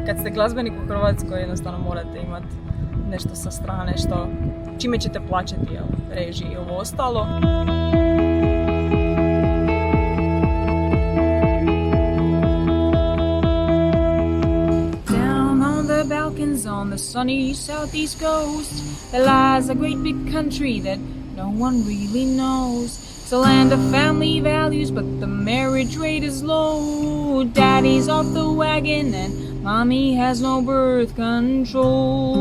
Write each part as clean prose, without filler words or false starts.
Kad ste glazbenik u Hrvatskoj, jednostavno morate imati nešto sa strane čime ćete plaćati režije i ovo ostalo. Balkans on the sunny southeast coast, there lies a great big country that no one really knows. It's a land of family values, but the marriage rate is low. Daddy's off the wagon and mommy has no birth control.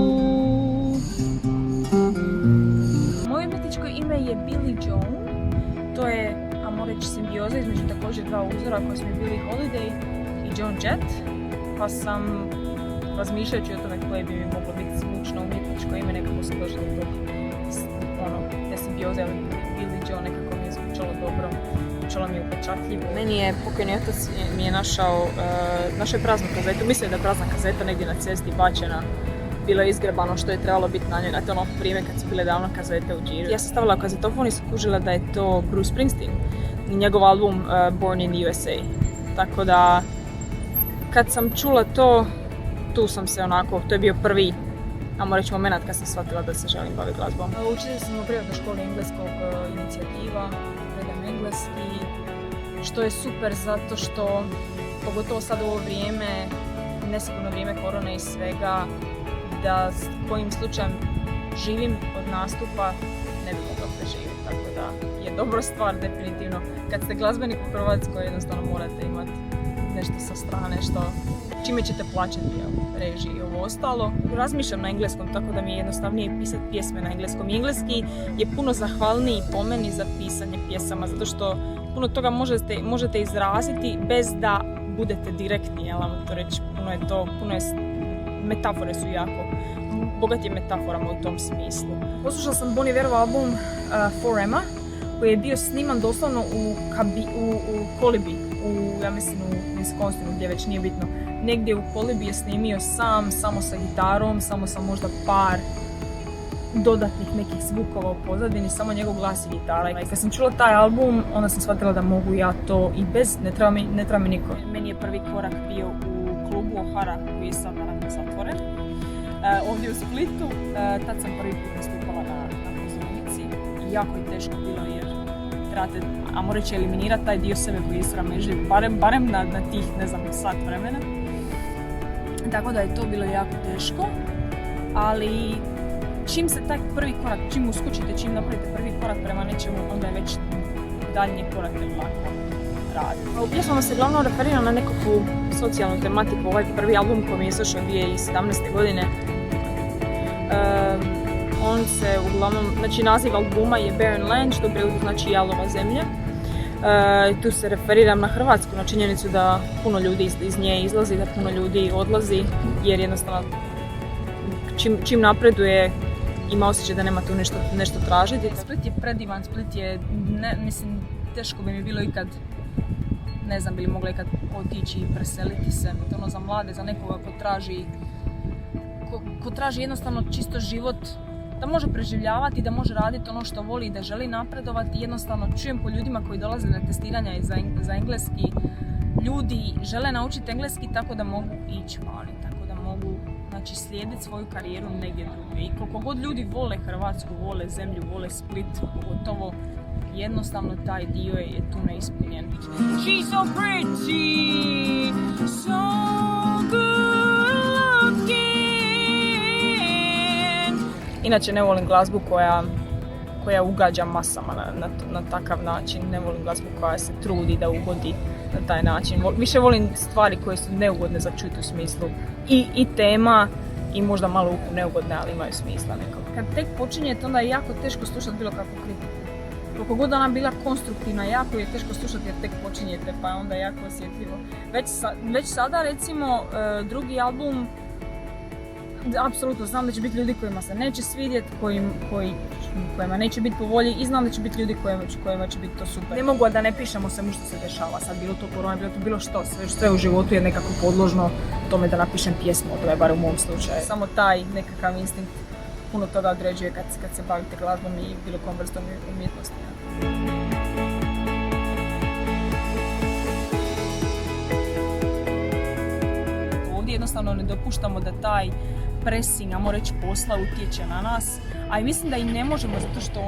Moje umjetničko ime je Billie Joan. To je, ajmo reći, simbioza između također dva uzora koji su mi bili Holiday i Joan Jett. Pa sam, razmišljajući o tome koje bi mi moglo biti zvučno umjetničko ime, nekako sam došla do te simbioze, Billie Joan nekako mi je zvučalo dobro, zvučalo mi je upečatljivo. Meni je pokojni otac mi je našao je praznu kazetu, mislim da je prazna kazeta negdje na cesti bačena, bilo je izgrebano što je trebalo biti na njoj, na ono vrijeme kad su bile davno kazete u džiru. Ja sam stavila kazetofon i skužila da je to Bruce Springsteen i njegov album Born in the USA. Tako da, kad sam čula to, tu sam se onako, to je bio prvi, ajmo reći, moment kad sam shvatila da se želim baviti glazbom. Učila sam u privatnoj školi engleskog inicijativa, predam engleski, što je super zato što, pogotovo sad u ovo vrijeme, nesigurno vrijeme korone i svega, da s kojim slučajem živim od nastupa, ne bi mogla preživjeti, tako da je dobra stvar definitivno. Kad ste glazbenik u Hrvatskoj, jednostavno morate imati nešto sa strane čime ćete plaćati režije i ovo ostalo. Razmišljam na engleskom, tako da mi je jednostavnije pisati pjesme na engleskom. I engleski je puno zahvalniji po meni za pisanje pjesama, zato što puno toga možete izraziti bez da budete direktni, jel vam to reći. Metafore su jako, bogat je metaforama u tom smislu. Poslušala sam Bon Iverov album For Emma, koji je bio sniman doslovno u kolibi, ja mislim u Wisconsinu, gdje već nije bitno. Negdje u kolibi je snimio samo sa gitarom, samo sa možda par dodatnih nekih zvukova u pozadini, samo njegov glas i gitara. I kad sam čula taj album, onda sam shvatila da mogu ja to i bez, ne treba mi niko. Meni je prvi korak bio u klubu Ohara, koji je sad naravno zatvoren. Ovdje u Splitu, tad sam prvi put nastupala na pozornici i jako je teško bilo jer trebate, ajmo reći, eliminirati taj dio sebe koji je sramežljiv, barem na tih, ne znam, sat vremena. Tako da je to bilo jako teško, ali čim se taj prvi korak, čim uskočite, čim napravite prvi korak prema nečemu, onda je već daljnji korak lako raditi. U pjesmama se glavno referira na nekakvu socijalnu tematiku. Ovaj prvi album koji mi je izašao 2017. godine, on se uglavnom, znači naziv albuma je Barren Land, što u prijevodu znači jalova zemlja. Tu se referiram na Hrvatsku, na činjenicu da puno ljudi iz nje izlazi, da puno ljudi odlazi, jer jednostavno čim napreduje ima osjećaj da nema tu nešto tražiti. Split je predivan, Split je, mislim, teško bi mi bilo ikad, ne znam, bi li mogla ikad otići i preseliti se. Ono za mlade, za nekoga ko traži jednostavno čisto život, da može preživljavati, da može raditi ono što voli i da želi napredovati. Jednostavno čujem po ljudima koji dolaze na testiranja za engleski, ljudi žele naučiti engleski tako da mogu ići vani, tako da mogu, znači, slijediti svoju karijeru negdje drugdje. I koliko god ljudi vole Hrvatsku, vole zemlju, vole Split, pogotovo, jednostavno taj dio je tu neispunjen. She's so pretty, so good looking. Inače ne volim glazbu koja ugađa masama na takav način. Ne volim glazbu koja se trudi da ugodi na taj način. Više volim stvari koje su neugodne za čuti u smislu i tema i možda malo neugodne, ali imaju smisla nekako. Kad tek počinjete, onda je jako teško slušati bilo kakvu kritiku. Koliko god ona bila konstruktivna, jako je teško slušati jer tek počinjete, pa je onda jako osjetljivo. Već sada, recimo, drugi album, apsolutno znam da će biti ljudi kojima se neće svidjeti, kojima neće biti po volji, i znam da će biti ljudi kojima će biti to super. Ne mogu da ne pišem o svemu što se dešava, sad bilo to korona, bilo to bilo što, sve u životu je nekako podložno tome da napišem pjesmu o tome, bar u mom slučaju. Samo taj nekakav instinkt puno toga određuje kad se bavite glazbom i bilo kom vrstom umjetnosti. jednostavno ne dopuštamo da taj pressing, ajmo reći, posla utječe na nas, a i mislim da i ne možemo zato što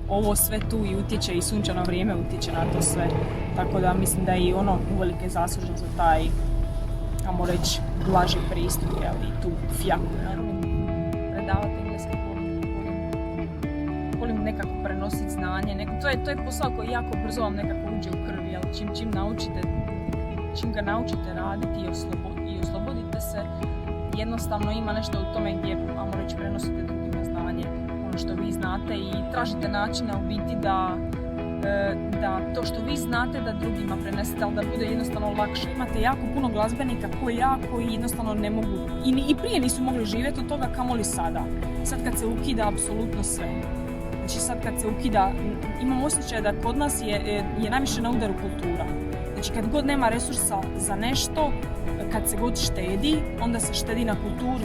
ovo sve tu i utječe i sunčano vrijeme utječe na to sve, tako da mislim da je i uvelike zaslužno za taj, ajmo reći, blaži pristup, i tu fjaku. Predavati engleski volim nekako prenositi znanje, to je posao koji jako brzo vam nekako uđe u krvi, ali čim ga naučite raditi i oslobodite se, jednostavno ima nešto u tome gdje, ajmo reći, prenosite drugima znanje, ono što vi znate i tražite načina u biti da to što vi znate da drugima prenesete, ali da bude jednostavno lakše. Imate jako puno glazbenika koji jednostavno ne mogu i prije nisu mogli živjeti od toga, kamoli sada. Sad kad se ukida apsolutno sve. Znači sad kad se ukida, imam osjećaj da kod nas je najviše na udaru kultura. Znači kad god nema resursa za nešto, kad se god štedi, onda se štedi na kulturu.